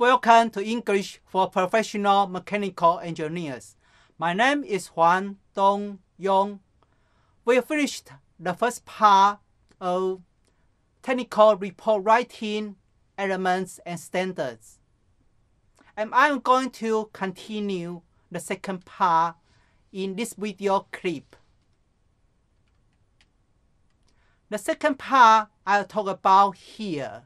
Welcome to English for Professional Mechanical Engineers. My name is Huang Dong-Yong. We finished the first part of Technical Report Writing Elements and Standards. And I'm going to continue the second part in this video clip. The second part I'll talk about here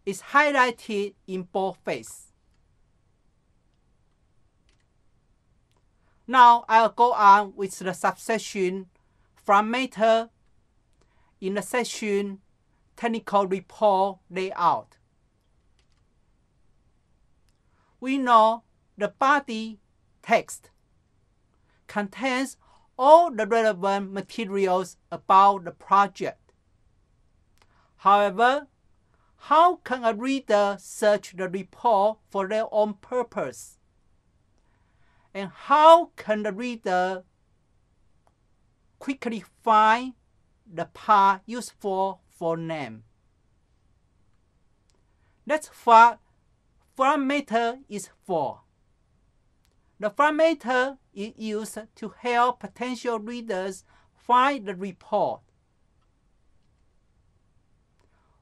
is highlighted in boldface. Now I'll go on with the subsection from matter in the section Technical Report Layout. We know the body text contains all the relevant materials about the project. However, how can a reader search the report for their own purpose? And how can the reader quickly find the part useful for them? That's what front matter is for. The front matter is used to help potential readers find the report.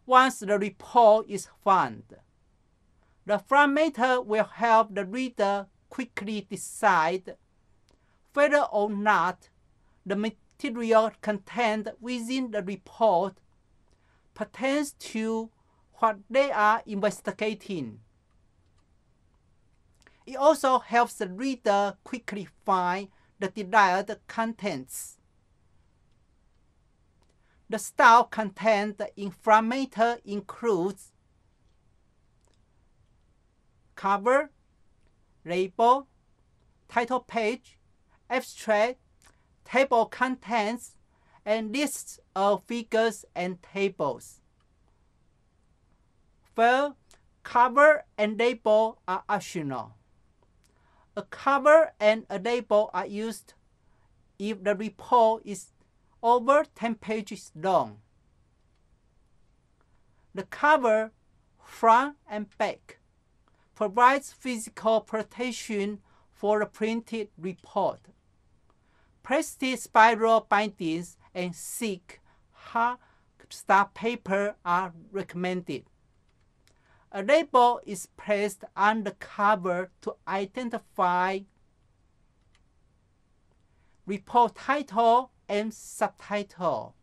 Once the report is found, the front matter will help the reader quickly decide whether or not the material contained within the report pertains to what they are investigating. It also helps the reader quickly find the desired contents. The style contained in front matter includes cover, label, title page, abstract, table contents, and lists of figures and tables. Well, cover and label are optional. A cover and a label are used if the report is over 10 pages long. The cover, front and back, provides physical protection for the printed report. Plastic spiral bindings and thick hard stock paper are recommended. A label is placed on the cover to identify report title and subtitle,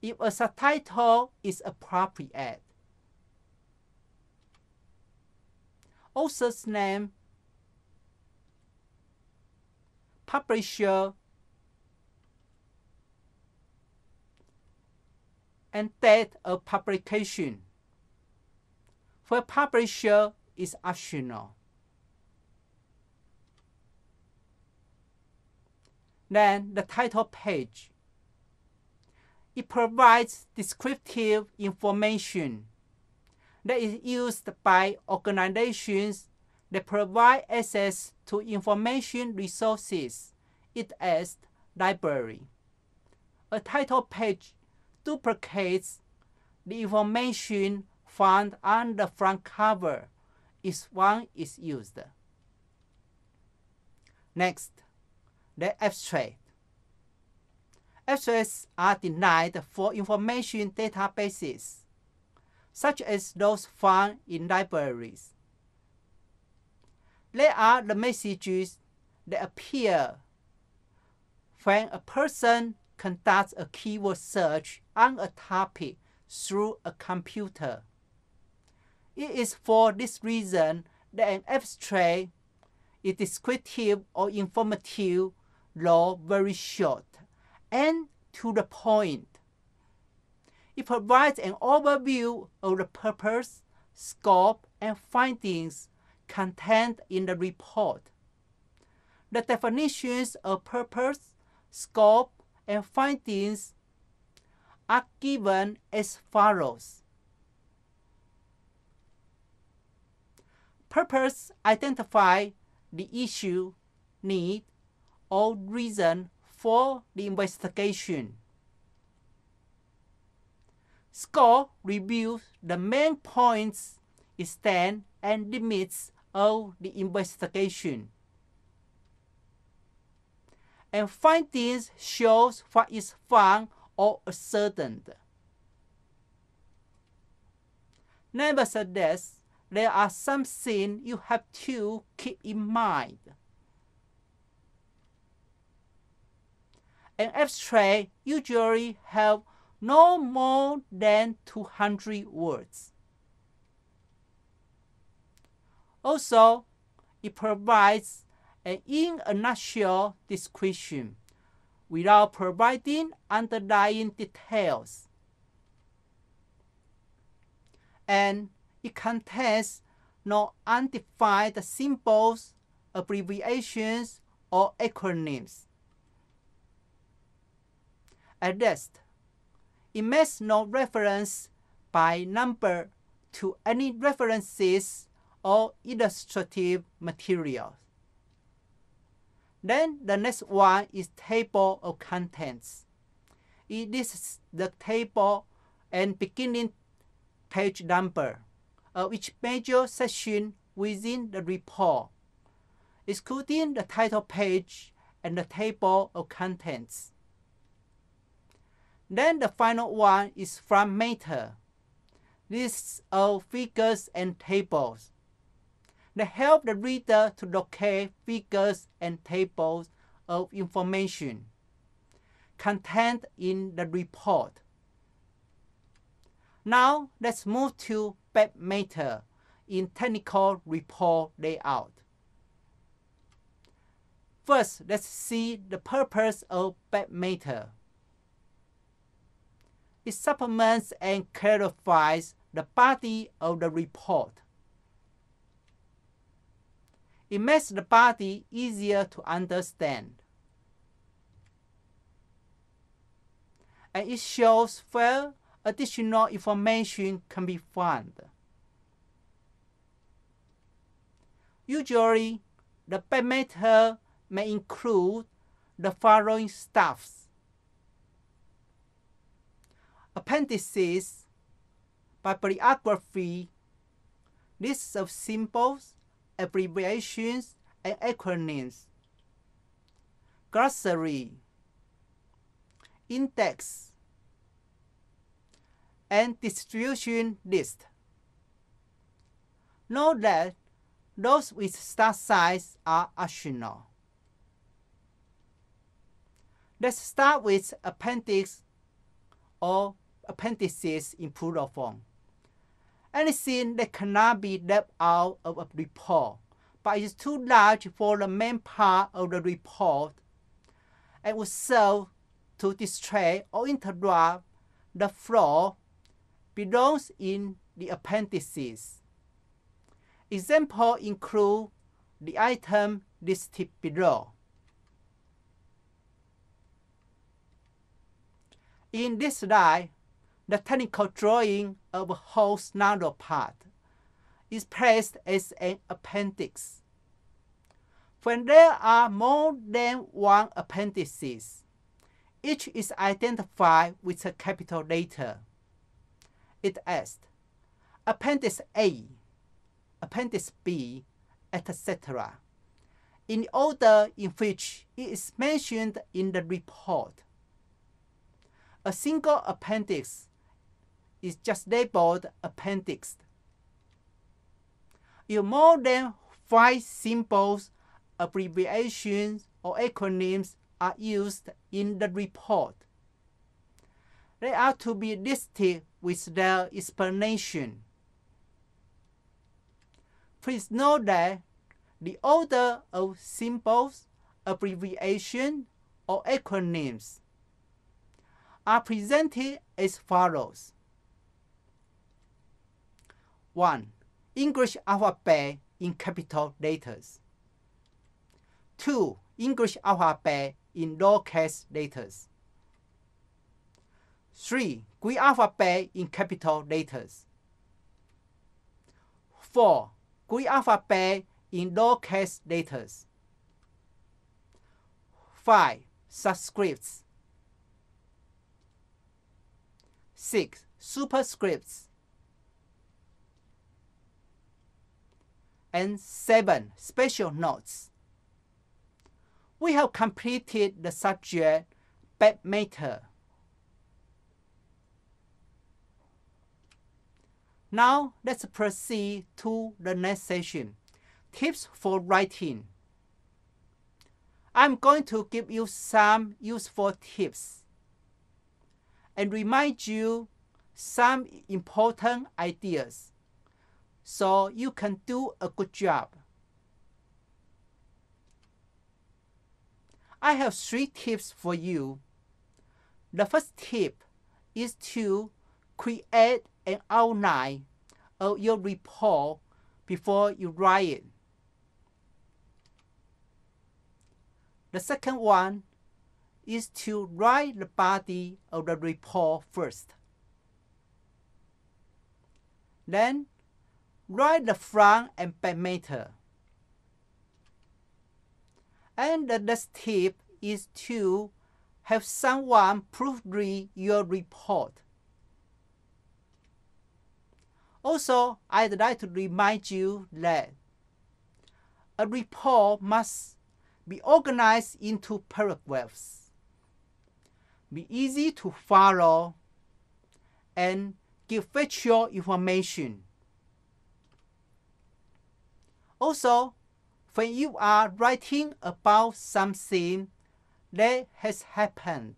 if a subtitle is appropriate. Author's name, publisher, and date of publication. For publisher is optional. Then the title page. It provides descriptive information that is used by organizations that provide access to information resources, such as library. A title page duplicates the information found on the front cover if one is used. Next, the abstract. Abstracts are designed for information databases, such as those found in libraries. They are the messages that appear when a person conducts a keyword search on a topic through a computer. It is for this reason that an abstract is descriptive or informative, though very short and to the point. It provides an overview of the purpose, scope, and findings contained in the report. The definitions of purpose, scope, and findings are given as follows. Purpose identifies the issue, need, or reason for the investigation. Scope reviews the main points extent and limits of the investigation. And findings shows what is found or ascertained. Nevertheless, there are some things you have to keep in mind. An abstract usually has no more than 200 words. Also, it provides an in a nutshell description without providing underlying details. And it contains no undefined symbols, abbreviations, or acronyms. At least, it makes no reference by number to any references or illustrative materials. Then the next one is table of contents. It lists the table and beginning page number of each major section within the report, excluding the title page and the table of contents. Then the final one is from matter, lists of figures and tables. They help the reader to locate figures and tables of information contained in the report. Now let's move to back matter in technical report layout. First, let's see the purpose of back matter. It supplements and clarifies the body of the report. It makes the body easier to understand. And it shows where additional information can be found. Usually, the back matter may include the following stuffs: appendices, bibliography, lists of symbols, abbreviations, and acronyms, glossary, index, and distribution list. Note that those with star size are optional. Let's start with appendix or appendices in plural form. Anything that cannot be left out of a report but is too large for the main part of the report and would serve to distract or interrupt the flow belongs in the appendices. Examples include the item listed below. In this slide, the technical drawing of a host nanopart is placed as an appendix. When there are more than one appendices, each is identified with a capital letter. It asks Appendix A, Appendix B, etc., in the order in which it is mentioned in the report. A single appendix is just labeled appendix. If more than 5 symbols, abbreviations, or acronyms are used in the report, they are to be listed with their explanation. Please note that the order of symbols, abbreviations, or acronyms are presented as follows. 1. English alphabet in capital letters. 2. English alphabet in lowercase letters. 3. Greek alphabet in capital letters. 4. Greek alphabet in lowercase letters. 5. Subscripts. 6. Superscripts. and 7 special notes. We have completed the subject bad matter. Now let's proceed to the next session, tips for writing. I'm going to give you some useful tips and remind you some important ideas so you can do a good job. I have 3 tips for you. The first tip is to create an outline of your report before you write it. The second one is to write the body of the report first. Then write the front and back matter. And the next tip is to have someone proofread your report. Also, I'd like to remind you that a report must be organized into paragraphs, be easy to follow, and give factual information. Also, when you are writing about something that has happened,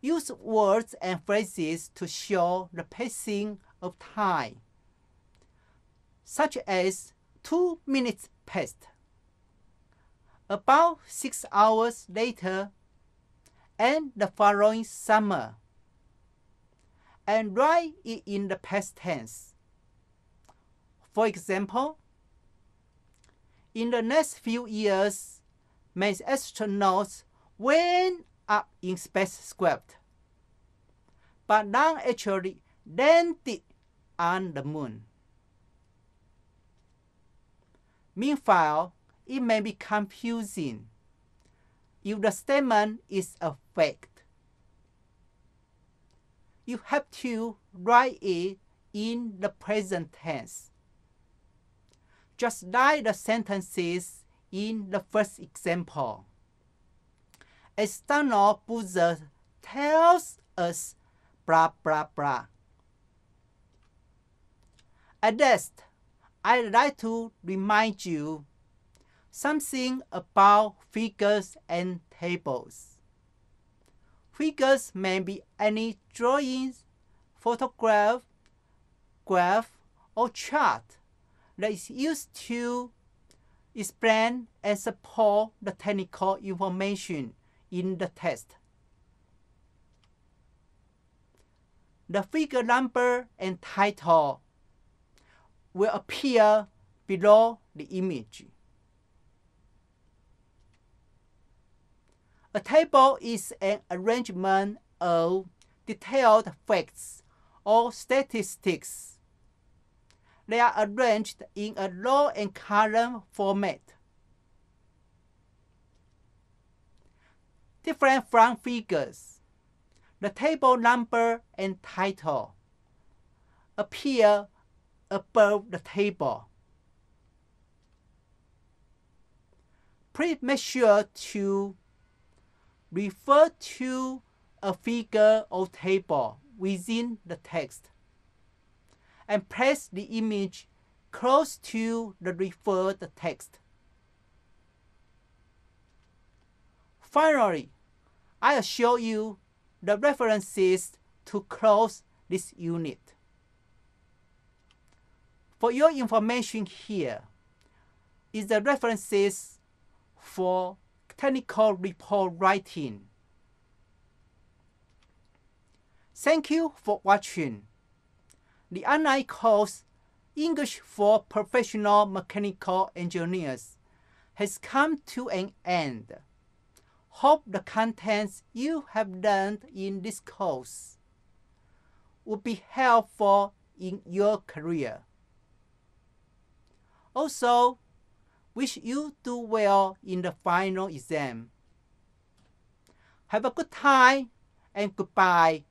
use words and phrases to show the passing of time, such as 2 minutes passed, about 6 hours later, and the following summer, and write it in the past tense. For example, in the next few years, many astronauts went up in spacecraft, but none actually landed on the moon. Meanwhile, it may be confusing if the statement is a fact. You have to write it in the present tense, just like the sentences in the first example. External buzzer tells us blah blah blah. At last, I'd like to remind you something about figures and tables. Figures may be any drawings, photograph, graph, or chart that is used to explain and support the technical information in the text. The figure number and title will appear below the image. A table is an arrangement of detailed facts or statistics. They are arranged in a row and column format. Different from figures, the table number and title appear above the table. Please make sure to refer to a figure or table within the text and place the image close to the referred text. Finally, I'll show you the references to close this unit. For your information, here is the references for technical report writing. Thank you for watching. The online course English for Professional Mechanical Engineers has come to an end. Hope the contents you have learned in this course will be helpful in your career. Also, wish you do well in the final exam. Have a good time and goodbye.